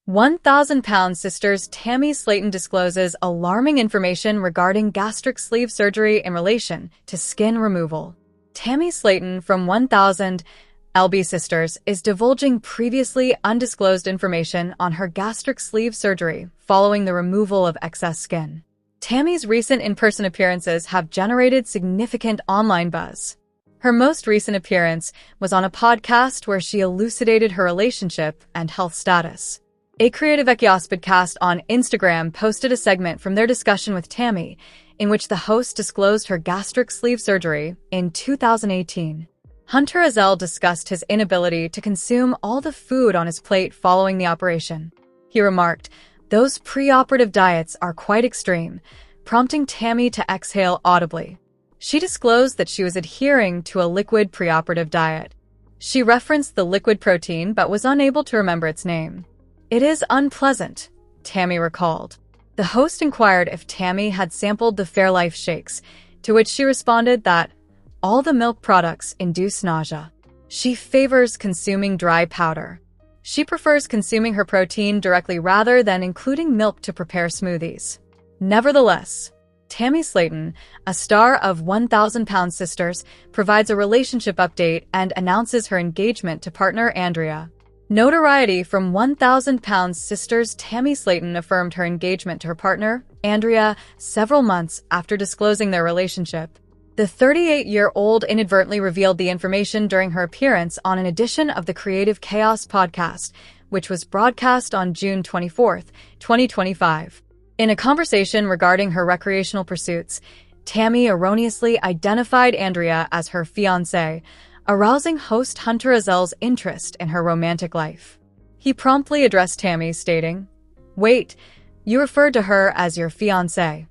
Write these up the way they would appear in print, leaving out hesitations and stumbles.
1,000-pound sisters Tammy Sllayton discloses alarming information regarding gastric sleeve surgery in relation to skin removal. Tammy Sllayton from 1,000-lb Sisters is divulging previously undisclosed information on her gastric sleeve surgery following the removal of excess skin. Tammy's recent in-person appearances have generated significant online buzz. Her most recent appearance was on a podcast where she elucidated her relationship and health status. A Creative podcast on Instagram posted a segment from their discussion with Tammy, in which the host disclosed her gastric sleeve surgery in 2018. Hunter Azell discussed his inability to consume all the food on his plate following the operation. He remarked, "Those preoperative diets are quite extreme," prompting Tammy to exhale audibly. She disclosed that she was adhering to a liquid preoperative diet. She referenced the liquid protein but was unable to remember its name. "It is unpleasant," Tammy recalled. The host inquired if Tammy had sampled the Fairlife shakes, to which she responded that all the milk products induce nausea. She favors consuming dry powder. She prefers consuming her protein directly rather than including milk to prepare smoothies. Nevertheless, Tammy Sllayton, a star of 1,000-pound Sisters, provides a relationship update and announces her engagement to partner Andrea. Notoriety from 1,000-pound Sisters Tammy Sllayton affirmed her engagement to her partner, Andrea, several months after disclosing their relationship. The 38-year-old inadvertently revealed the information during her appearance on an edition of the Creative Chaos podcast, which was broadcast on June 24, 2025. In a conversation regarding her recreational pursuits, Tammy erroneously identified Andrea as her fiance, arousing host Hunter Azell's interest in her romantic life. He promptly addressed Tammy, stating, "Wait, you referred to her as your fiance."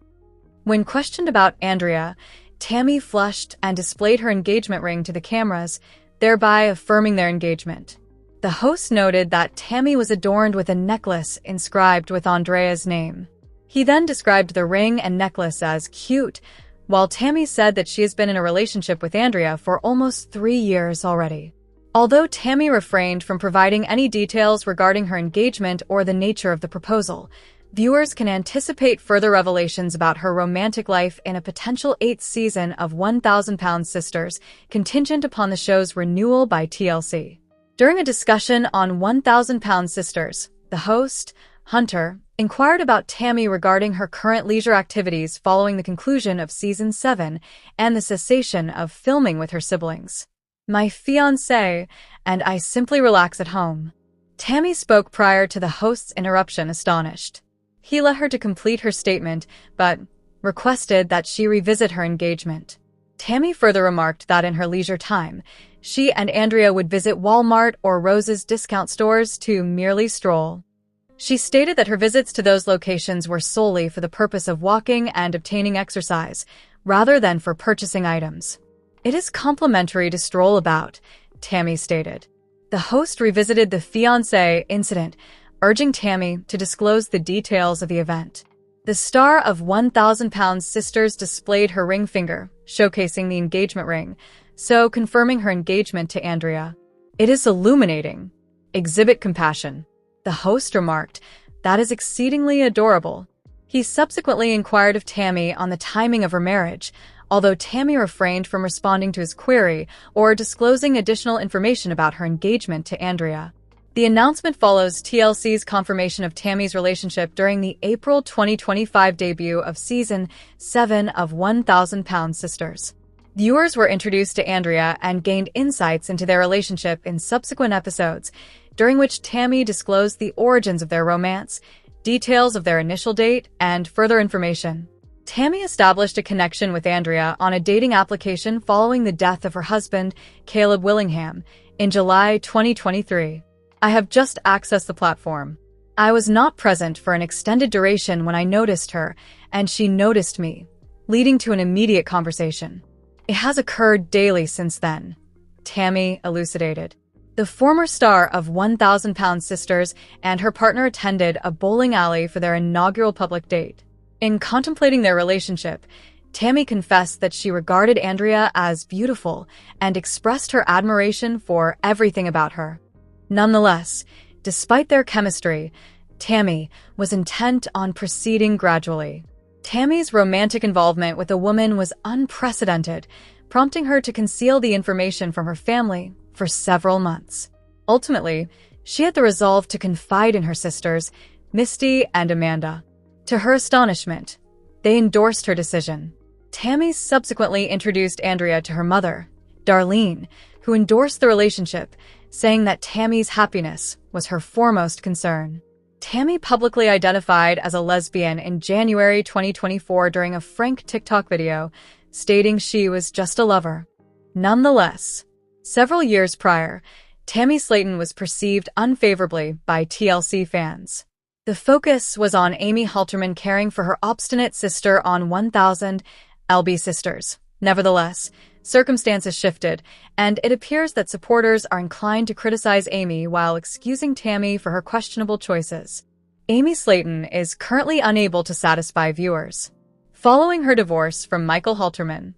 When questioned about Andrea, Tammy flushed and displayed her engagement ring to the cameras, thereby affirming their engagement. The host noted that Tammy was adorned with a necklace inscribed with Andrea's name. He then described the ring and necklace as cute, while Tammy said that she has been in a relationship with Andrea for almost 3 years already. Although Tammy refrained from providing any details regarding her engagement or the nature of the proposal, viewers can anticipate further revelations about her romantic life in a potential 8th season of 1,000-pound Sisters, contingent upon the show's renewal by TLC. During a discussion on 1,000-pound Sisters, the host, Hunter, inquired about Tammy regarding her current leisure activities following the conclusion of Season 7 and the cessation of filming with her siblings. "My fiancé and I simply relax at home." Tammy spoke prior to the host's interruption, astonished. He let her to complete her statement, but requested that she revisit her engagement. Tammy further remarked that in her leisure time, she and Andrea would visit Walmart or Rose's discount stores to merely stroll. She stated that her visits to those locations were solely for the purpose of walking and obtaining exercise, rather than for purchasing items. "It is complimentary to stroll about," Tammy stated. The host revisited the fiancé incident, urging Tammy to disclose the details of the event. The star of 1,000-pound Sisters displayed her ring finger, showcasing the engagement ring, so confirming her engagement to Andrea. "It is illuminating. Exhibit compassion," the host remarked. "That is exceedingly adorable." He subsequently inquired of Tammy on the timing of her marriage, although Tammy refrained from responding to his query or disclosing additional information about her engagement to Andrea. The announcement follows TLC's confirmation of Tammy's relationship during the April 2025 debut of Season 7 of 1,000-pound Sisters. Viewers were introduced to Andrea and gained insights into their relationship in subsequent episodes, during which Tammy disclosed the origins of their romance, details of their initial date, and further information. Tammy established a connection with Andrea on a dating application following the death of her husband, Caleb Willingham, in July 2023. "I have just accessed the platform. I was not present for an extended duration when I noticed her, and she noticed me, leading to an immediate conversation. It has occurred daily since then," Tammy elucidated. The former star of 1,000-pound Sisters and her partner attended a bowling alley for their inaugural public date. In contemplating their relationship, Tammy confessed that she regarded Andrea as beautiful and expressed her admiration for everything about her. Nonetheless, despite their chemistry, Tammy was intent on proceeding gradually. Tammy's romantic involvement with a woman was unprecedented, prompting her to conceal the information from her family for several months. Ultimately, she had the resolve to confide in her sisters, Misty and Amanda. To her astonishment, they endorsed her decision. Tammy subsequently introduced Andrea to her mother, Darlene, who endorsed the relationship, saying that Tammy's happiness was her foremost concern. Tammy publicly identified as a lesbian in January 2024 during a frank TikTok video, stating she was just a lover. Nonetheless, several years prior, Tammy Sllayton was perceived unfavorably by TLC fans. The focus was on Amy Halterman caring for her obstinate sister on 1000 LB Sisters. Nevertheless, circumstances shifted, and it appears that supporters are inclined to criticize Amy while excusing Tammy for her questionable choices. Amy Sllayton is currently unable to satisfy viewers. Following her divorce from Michael Halterman,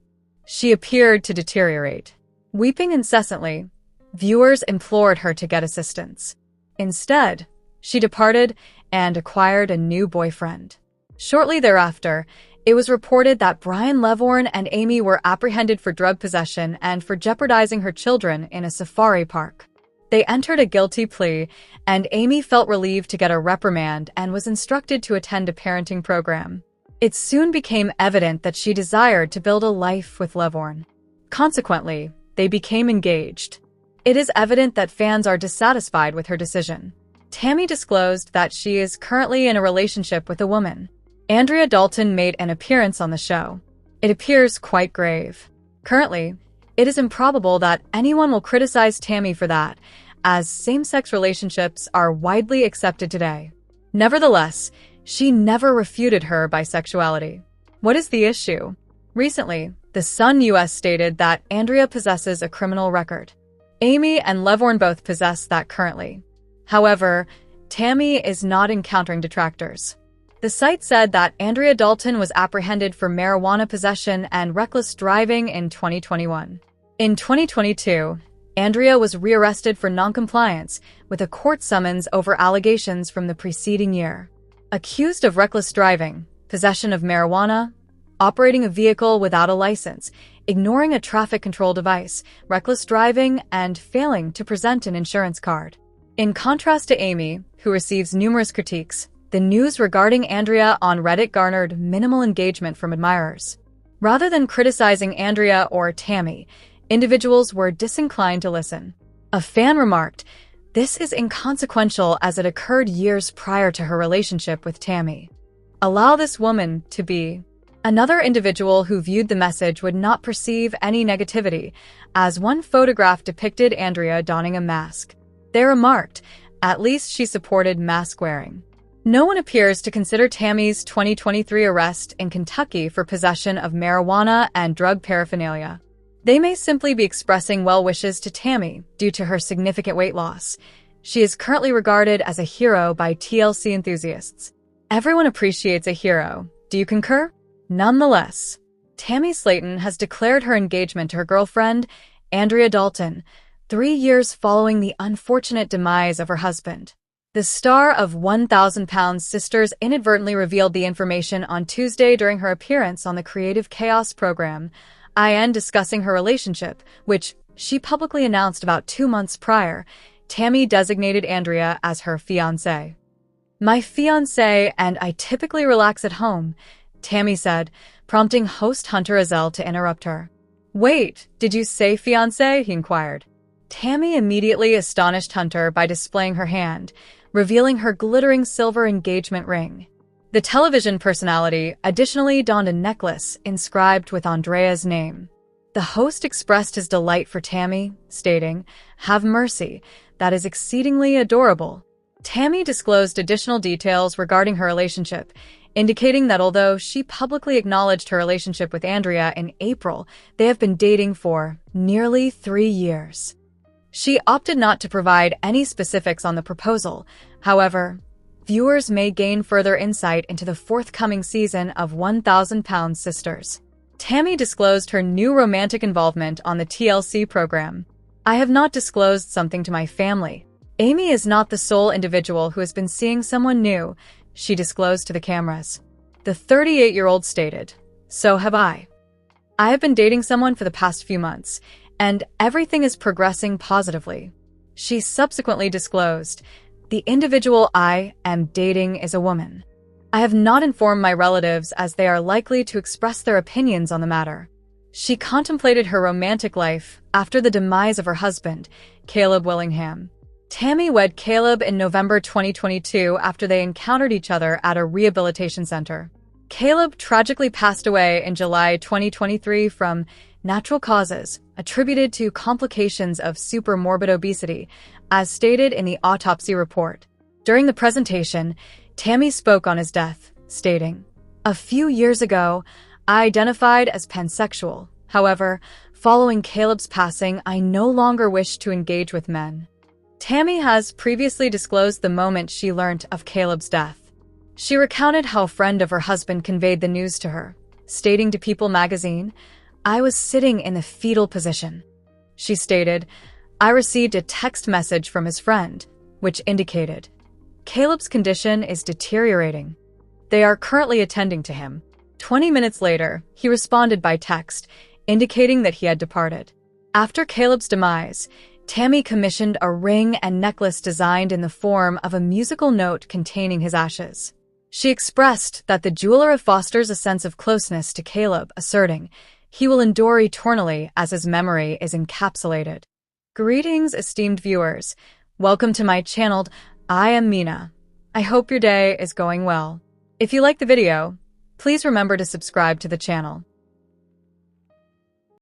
she appeared to deteriorate. Weeping incessantly, viewers implored her to get assistance. Instead, she departed and acquired a new boyfriend. Shortly thereafter, it was reported that Brian Levorn and Amy were apprehended for drug possession and for jeopardizing her children in a safari park. They entered a guilty plea, and Amy felt relieved to get a reprimand and was instructed to attend a parenting program. It soon became evident that she desired to build a life with Levorn. Consequently, they became engaged. It is evident that fans are dissatisfied with her decision. Tammy disclosed that she is currently in a relationship with a woman. Andrea Dalton made an appearance on the show. It appears quite grave. Currently, it is improbable that anyone will criticize Tammy for that, as same-sex relationships are widely accepted today. Nevertheless, she never refuted her bisexuality. What is the issue? Recently, The Sun US stated that Andrea possesses a criminal record. Amy and Levorn both possess that currently. However, Tammy is not encountering detractors. The site said that Andrea Dalton was apprehended for marijuana possession and reckless driving in 2021. In 2022, Andrea was rearrested for noncompliance with a court summons over allegations from the preceding year. Accused of reckless driving, possession of marijuana, operating a vehicle without a license, ignoring a traffic control device, reckless driving, and failing to present an insurance card. In contrast to Amy, who receives numerous critiques, the news regarding Andrea on Reddit garnered minimal engagement from admirers. Rather than criticizing Andrea or Tammy, individuals were disinclined to listen. A fan remarked, "This is inconsequential as it occurred years prior to her relationship with Tammy. Allow this woman to be." Another individual who viewed the message would not perceive any negativity, as one photograph depicted Andrea donning a mask. They remarked, "At least she supported mask wearing." No one appears to consider Tammy's 2023 arrest in Kentucky for possession of marijuana and drug paraphernalia. They may simply be expressing well wishes to Tammy due to her significant weight loss. She is currently regarded as a hero by TLC enthusiasts. Everyone appreciates a hero. Do you concur? Nonetheless, Tammy Sllayton has declared her engagement to her girlfriend, Andrea Dalton, 3 years following the unfortunate demise of her husband. The star of 1000 Pounds Sisters inadvertently revealed the information on Tuesday during her appearance on the Creative Chaos program, IN, discussing her relationship, which she publicly announced about 2 months prior. Tammy designated Andrea as her fiance. "My fiance and I typically relax at home," Tammy said, prompting host Hunter Azell to interrupt her. "Wait, did you say fiance?" he inquired. Tammy immediately astonished Hunter by displaying her hand, revealing her glittering silver engagement ring. The television personality additionally donned a necklace inscribed with Andrea's name. The host expressed his delight for Tammy, stating, "Have mercy, that is exceedingly adorable." Tammy disclosed additional details regarding her relationship, indicating that although she publicly acknowledged her relationship with Andrea in April, they have been dating for nearly 3 years. She opted not to provide any specifics on the proposal. However, viewers may gain further insight into the forthcoming season of 1000 Pounds Sisters. Tammy disclosed her new romantic involvement on the TLC program. "I have not disclosed something to my family. Amy is not the sole individual who has been seeing someone new, she disclosed to the cameras. The 38-year-old stated, "So have I. I have been dating someone for the past few months, and everything is progressing positively." She subsequently disclosed, "The individual I am dating is a woman. I have not informed my relatives as they are likely to express their opinions on the matter." She contemplated her romantic life after the demise of her husband, Caleb Willingham. Tammy wed Caleb in November 2022 after they encountered each other at a rehabilitation center. Caleb tragically passed away in July 2023 from natural causes, attributed to complications of supermorbid obesity, as stated in the autopsy report. During the presentation, Tammy spoke on his death, stating, "A few years ago, I identified as pansexual. However, following Caleb's passing, I no longer wish to engage with men." Tammy has previously disclosed the moment she learnt of Caleb's death. She recounted how a friend of her husband conveyed the news to her, stating to People magazine, "I was sitting in the fetal position." She stated, "I received a text message from his friend, which indicated, Caleb's condition is deteriorating. They are currently attending to him." 20 minutes later, he responded by text, indicating that he had departed. After Caleb's demise, Tammy commissioned a ring and necklace designed in the form of a musical note containing his ashes. She expressed that the jeweler fosters a sense of closeness to Caleb, asserting, "He will endure eternally as his memory is encapsulated." Greetings, esteemed viewers. Welcome to my channel. I am Mina. I hope your day is going well. If you like the video, please remember to subscribe to the channel.